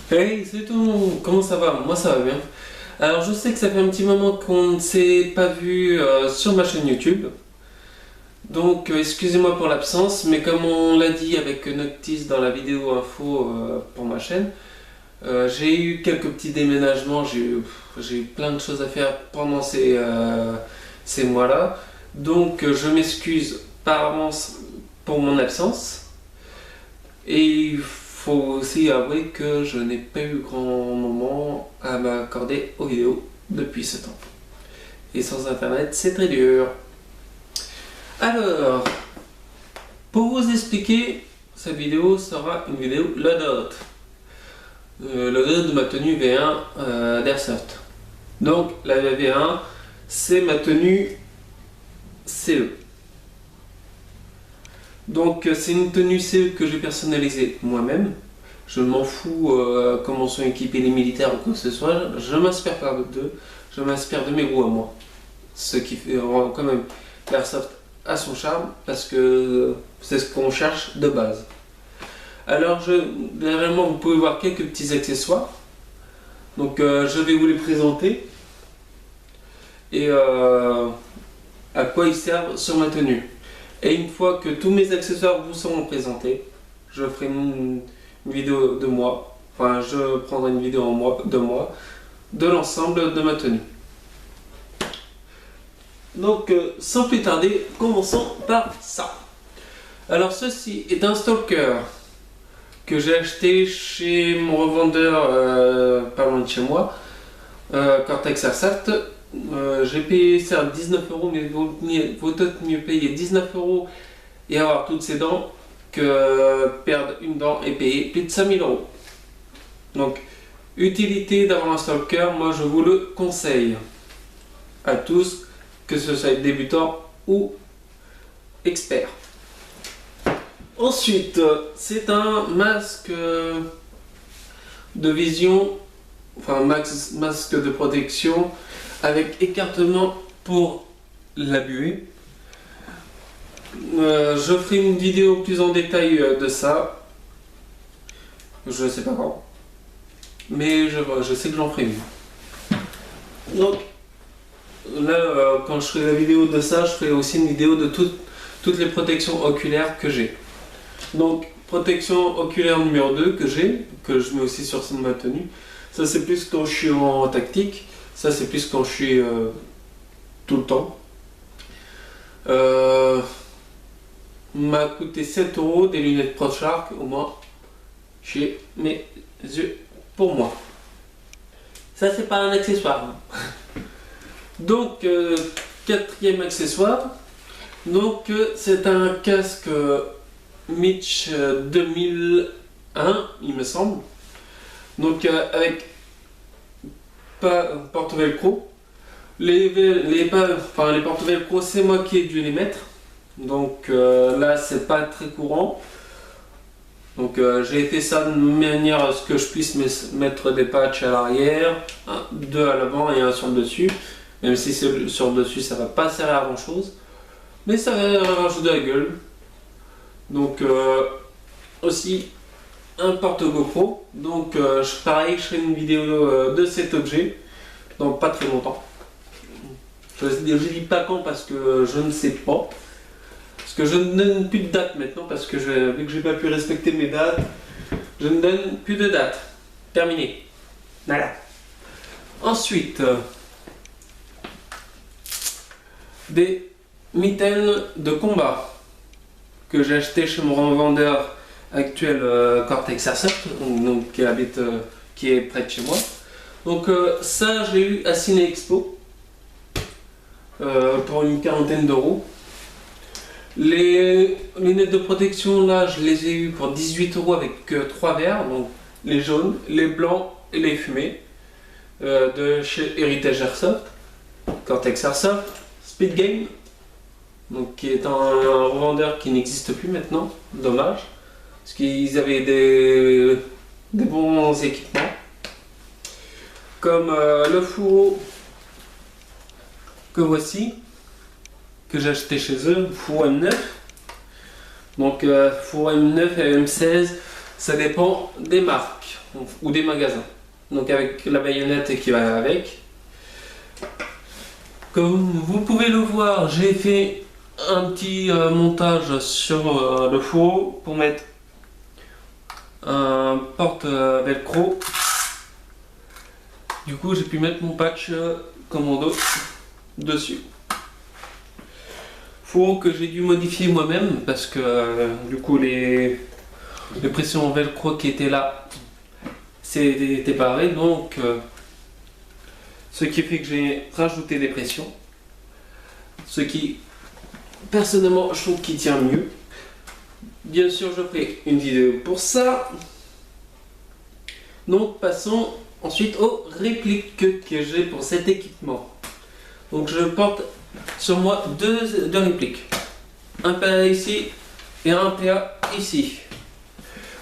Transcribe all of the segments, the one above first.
Hey, c'est tout. Comment ça va? Moi, ça va bien. Alors, je sais que ça fait un petit moment qu'on ne s'est pas vu sur ma chaîne YouTube. Donc, excusez-moi pour l'absence, mais comme on l'a dit avec Noctis dans la vidéo info pour ma chaîne, j'ai eu quelques petits déménagements. J'ai eu plein de choses à faire pendant ces mois-là. Donc, je m'excuse par avance pour mon absence. Et il faut aussi avouer que je n'ai pas eu grand moment à m'accorder aux vidéos depuis ce temps. Et sans internet, c'est très dur. Alors, pour vous expliquer, cette vidéo sera une vidéo loadout. Loadout de ma tenue V1 d'Airsoft. Donc, la V1, c'est ma tenue CE. Donc c'est une tenue CE que j'ai personnalisée moi-même. Je m'en fous comment sont équipés les militaires ou quoi que ce soit. Je m'inspire pas d'eux. Je m'inspire de mes goûts à moi. Ce qui rend quand même l'Airsoft à son charme parce que c'est ce qu'on cherche de base. Alors dernièrement vous pouvez voir quelques petits accessoires. Donc je vais vous les présenter et à quoi ils servent sur ma tenue. Et une fois que tous mes accessoires vous seront présentés, je ferai une vidéo de moi. Enfin, je prendrai une vidéo de l'ensemble de ma tenue. Donc, sans plus tarder, commençons par ça. Alors, ceci est un stalker que j'ai acheté chez mon revendeur pas loin de chez moi, Cortex Airsoft. J'ai payé ça 19 €, mais vaut peut-être mieux payer 19 € et avoir toutes ces dents que perdre une dent et payer plus de 5000 €. Donc, utilité d'avoir un stalker, moi je vous le conseille à tous, que ce soit débutant ou expert. Ensuite, c'est un masque de vision, enfin masque de protection avec écartement pour la buée. Je ferai une vidéo plus en détail de ça. Je sais pas quand. Mais je sais que j'en ferai une. Donc là, quand je ferai la vidéo de ça, je ferai aussi une vidéo de toutes les protections oculaires que j'ai. Donc protection oculaire numéro 2 que je mets aussi sur ma tenue. Ça c'est plus quand je suis en tactique. Ça c'est plus quand je suis tout le temps. M'a coûté 7 € des lunettes ProShark, au moins chez mes yeux pour moi. Ça c'est pas un accessoire. Donc quatrième accessoire. Donc c'est un casque Mitch 2001 il me semble. Donc avec pas porte velcro. Les portes velcro c'est moi qui ai dû les mettre. Donc là c'est pas très courant. Donc j'ai fait ça de manière à ce que je puisse mettre des patchs à l'arrière, deux à l'avant et un sur le dessus. Même si c'est sur le dessus ça va pas servir à grand chose. Mais ça va rajouter la gueule. Donc aussi un porte GoPro. Donc pareil je ferai une vidéo de cet objet. Donc pas très longtemps. Je ne dis pas quand parce que je ne sais pas. Parce que je ne donne plus de date maintenant parce que vu que j'ai pas pu respecter mes dates, je ne donne plus de date. Terminé. Voilà. Ensuite, des mitaines de combat que j'ai acheté chez mon revendeur actuel Cortex Airsoft, donc qui est près de chez moi. Donc ça je l'ai eu à Ciné Expo pour une quarantaine d'euros. Les lunettes de protection là je les ai eu pour 18 € avec 3 verres, donc les jaunes, les blancs et les fumés de chez Heritage Airsoft, Cortex Airsoft, Speed Game, donc qui est un revendeur qui n'existe plus maintenant, dommage, parce qu'ils avaient des bons équipements. Comme le fourreau que voici, que j'ai acheté chez eux, fourreau M9. Donc fourreau M9 et M16, Ça dépend des marques ou des magasins. Donc avec la baïonnette qui va avec. Comme vous pouvez le voir, j'ai fait un petit montage sur le fourreau pour mettre un porte velcro. Du coup j'ai pu mettre mon patch commando dessus. Fourreau que j'ai dû modifier moi-même parce que du coup les pressions velcro qui étaient là c'était pareil, donc ce qui fait que j'ai rajouté des pressions, ce qui personnellement je trouve qu'il tient mieux. Bien sûr je ferai une vidéo pour ça. Donc passons ensuite aux répliques que j'ai pour cet équipement. Donc je porte sur moi deux répliques, un PA ici et un PA ici.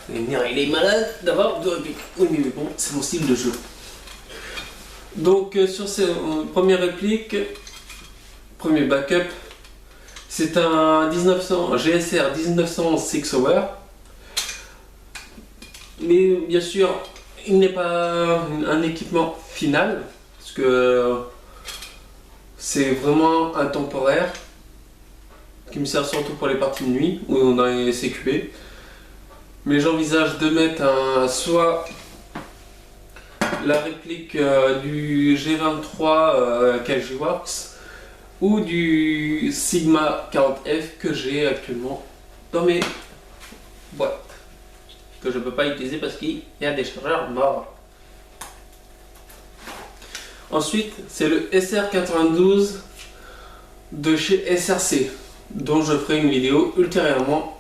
Il est malade d'avoir deux répliques. Oui mais bon, c'est mon style de jeu. Donc sur ces premières répliques, premier backup, c'est un 1900 GSR 1911 Six Hour. Mais bien sûr, il n'est pas un équipement final, parce que c'est vraiment un temporaire qui me sert surtout pour les parties de nuit où on a les CQB. Mais j'envisage de mettre soit la réplique du G23 KGWorks ou du Sigma 40F que j'ai actuellement dans mes boîtes, que je ne peux pas utiliser parce qu'il y a des chargeurs morts. Ensuite, c'est le SR92 de chez SRC, dont je ferai une vidéo ultérieurement,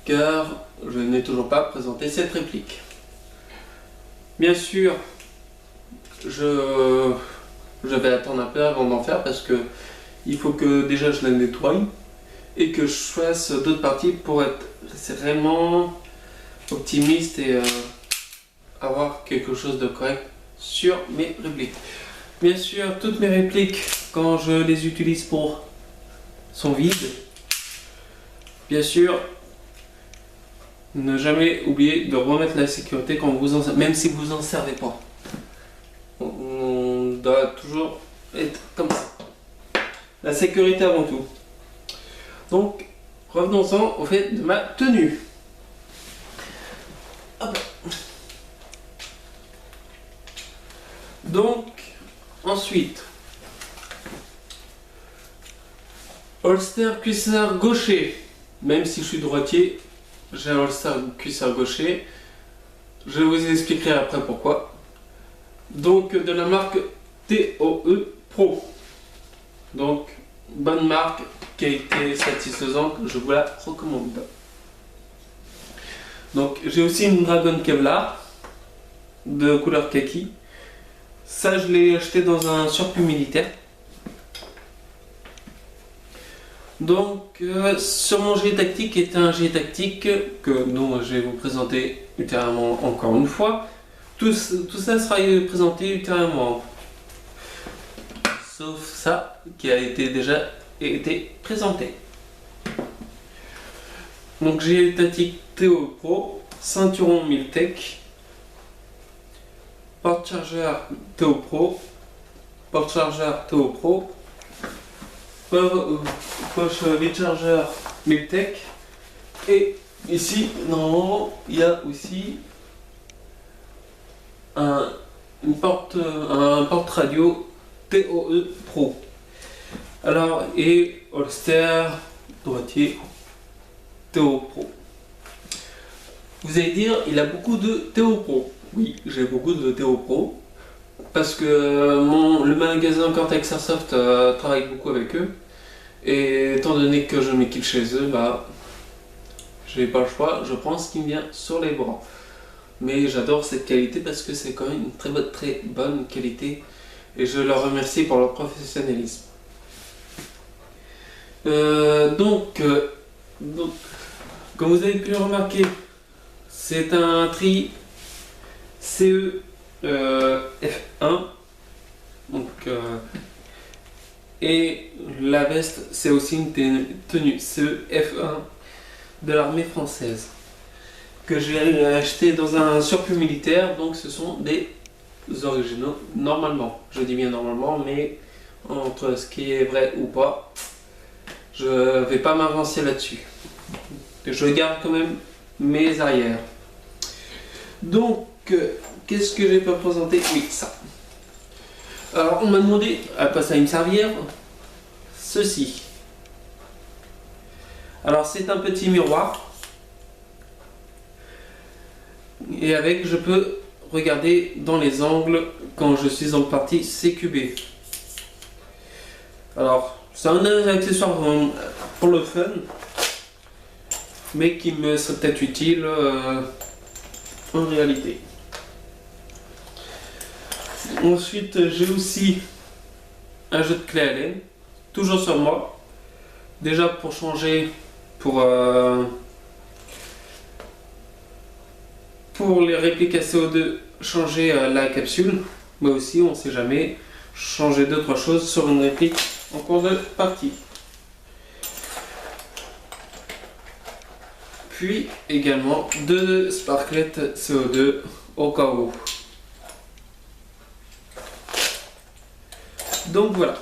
car je n'ai toujours pas présenté cette réplique. Bien sûr, je vais attendre un peu avant d'en faire parce que il faut que déjà je la nettoie et que je fasse d'autres parties pour être vraiment optimiste et avoir quelque chose de correct sur mes répliques. Bien sûr, toutes mes répliques, quand je les utilise sont vides. Bien sûr, ne jamais oublier de remettre la sécurité quand vous même si vous en servez pas. On doit toujours être comme ça. La sécurité avant tout. Donc, revenons-en au fait de ma tenue. Hop. Donc, ensuite, holster cuissard gaucher. Même si je suis droitier, j'ai un holster cuissard gaucher. Je vous expliquerai après pourquoi. Donc, de la marque TOE Pro. Donc, bonne marque, qualité satisfaisante, je vous la recommande. Donc, j'ai aussi une Dragon Kevlar de couleur kaki. Ça, je l'ai acheté dans un surplus militaire. Donc, sur mon gilet tactique est un gilet tactique dont je vais vous présenter ultérieurement encore une fois. Tout ça sera présenté ultérieurement. Sauf ça qui a déjà été présenté. Donc, gilet tactique TO Pro, ceinturon Miltech, porte-chargeur TO Pro, porte-chargeur TO Pro, poche vide-chargeur Miltech, et ici, normalement, il y a aussi un porte-radio TOE Pro. Alors, et holster droitier TO Pro. Vous allez dire, il a beaucoup de TO Pro. Oui, j'ai beaucoup de TO Pro. Parce que le magasin Cortex Airsoft travaille beaucoup avec eux. Et étant donné que je m'équipe chez eux, bah, j'ai pas le choix, je prends ce qui me vient sur les bras. Mais j'adore cette qualité parce que c'est quand même une très bonne qualité. Et je leur remercie pour leur professionnalisme. Donc, comme vous avez pu le remarquer, c'est un tri CE F1. Donc, et la veste, c'est aussi une tenue CE F1 de l'armée française. que j'ai acheté dans un surplus militaire, donc ce sont des originaux normalement. Je dis bien normalement, mais entre ce qui est vrai ou pas, je vais pas m'avancer là-dessus. Je garde quand même mes arrières. Donc, qu'est-ce que j'ai pas présenté? Oui, ça. Alors, on m'a demandé à quoi ça me servir. Ceci. Alors, c'est un petit miroir. Et avec, je peux regarder dans les angles quand je suis en partie CQB. Alors, c'est un accessoire pour le fun, mais qui me serait peut-être utile en réalité. Ensuite, j'ai aussi un jeu de clé Allen, toujours sur moi. Déjà pour changer, pour les répliques à CO2, changer la capsule, mais aussi, on ne sait jamais, changer d'autres choses sur une réplique en cours de partie. Puis également 2 sparklettes CO2 au cas où. Donc voilà.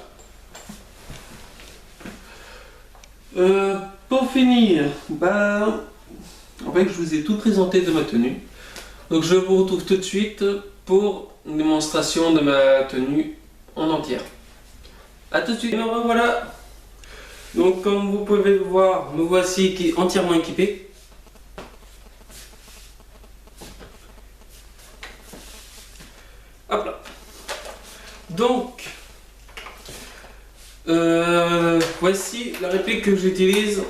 Pour finir, en fait je vous ai tout présenté de ma tenue. Donc je vous retrouve tout de suite pour une démonstration de ma tenue en entière. A tout de suite. Et me revoilà. Donc comme vous pouvez le voir, me voici entièrement équipé. Hop là. Donc voici la réplique que j'utilise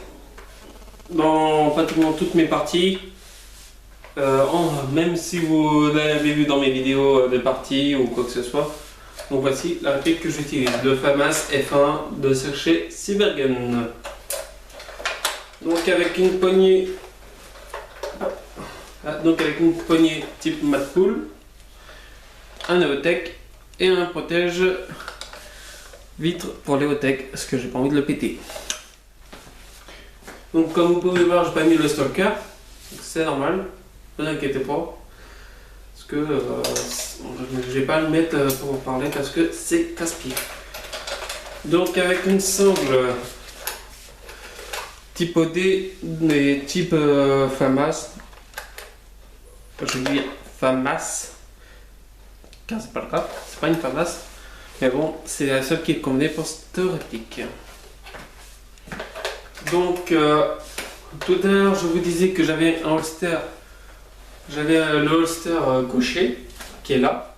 dans pratiquement toutes mes parties. Même si vous l'avez vu dans mes vidéos de parties ou quoi que ce soit. Donc voici la réplique que j'utilise, le FAMAS F1 de chez Cybergun. Donc avec une poignée, type Matpool, un EOTech et un protège vitre pour les EOTech, parce que j'ai pas envie de le péter. Donc comme vous pouvez voir, j'ai pas mis le stalker, c'est normal, ne vous inquiétez pas. Parce que je vais pas le mettre pour parler parce que c'est casse-pied. Donc avec une sangle type OD et type FAMAS, je dis FAMAS car c'est pas le cas, c'est pas une FAMAS, mais bon, c'est la seule qui est convenue pour cette réplique. Donc tout à l'heure je vous disais que j'avais un holster. J'avais le holster gaucher qui est là,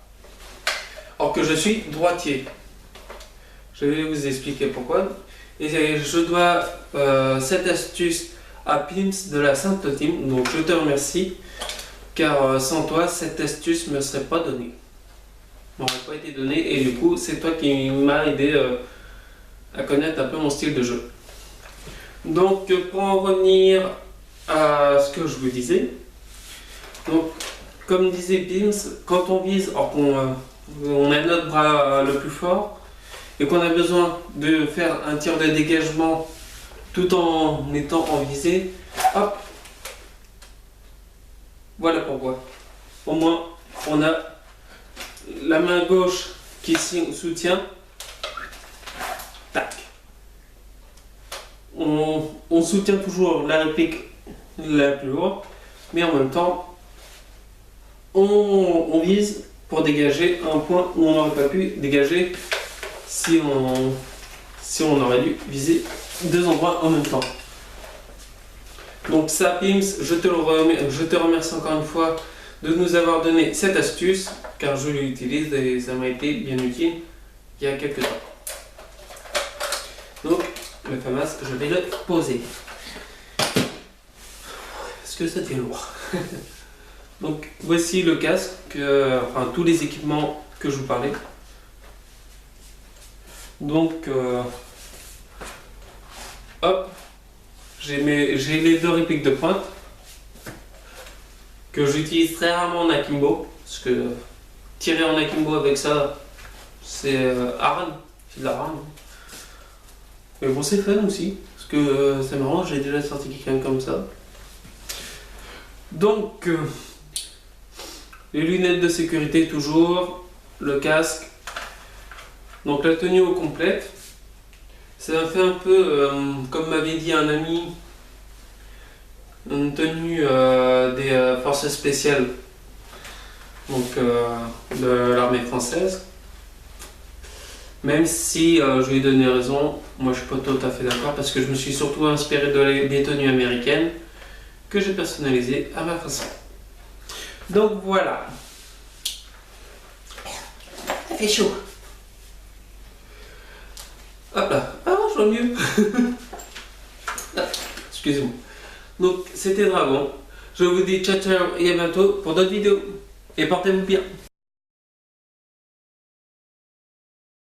or que je suis droitier. Je vais vous expliquer pourquoi. Et je dois cette astuce à Pims de la Sainte Team, donc je te remercie, car sans toi cette astuce ne me serait pas donnée. M'aurait pas été donnée et du coup c'est toi qui m'as aidé à connaître un peu mon style de jeu. Donc pour en revenir à ce que je vous disais. Donc, comme disait Pims, quand on vise, or qu'on a notre bras le plus fort et qu'on a besoin de faire un tir de dégagement tout en étant en visée, hop, voilà pourquoi. Au moins, on a la main gauche qui soutient, tac. On soutient toujours la réplique la plus haute, mais en même temps, on vise pour dégager un point où on n'aurait pas pu dégager si on aurait dû viser 2 endroits en même temps. Donc ça, Pims, je te remercie encore une fois de nous avoir donné cette astuce, car je l'utilise et ça m'a été bien utile il y a quelques temps. Donc le FAMAS, je vais le poser. Est-ce que ça devient lourd? Donc voici le casque, enfin tous les équipements que je vous parlais. Donc hop, j'ai les 2 répliques de pointe que j'utilise très rarement en akimbo, parce que tirer en akimbo avec ça c'est hard, c'est de la rame. Mais bon, c'est fun aussi, parce que c'est marrant, j'ai déjà sorti quelqu'un comme ça. Donc, les lunettes de sécurité toujours, le casque. Donc la tenue au complète. Ça fait un peu, comme m'avait dit un ami, une tenue des forces spéciales, donc de l'armée française. Même si je lui ai donné raison, moi je suis pas tout à fait d'accord parce que je me suis surtout inspiré des tenues américaines que j'ai personnalisées à ma façon. Donc voilà. Ça fait chaud. Hop là. Ah, je vois mieux. Excusez-moi. Donc c'était Dragon. Je vous dis ciao ciao et à bientôt pour d'autres vidéos. Et portez-vous bien.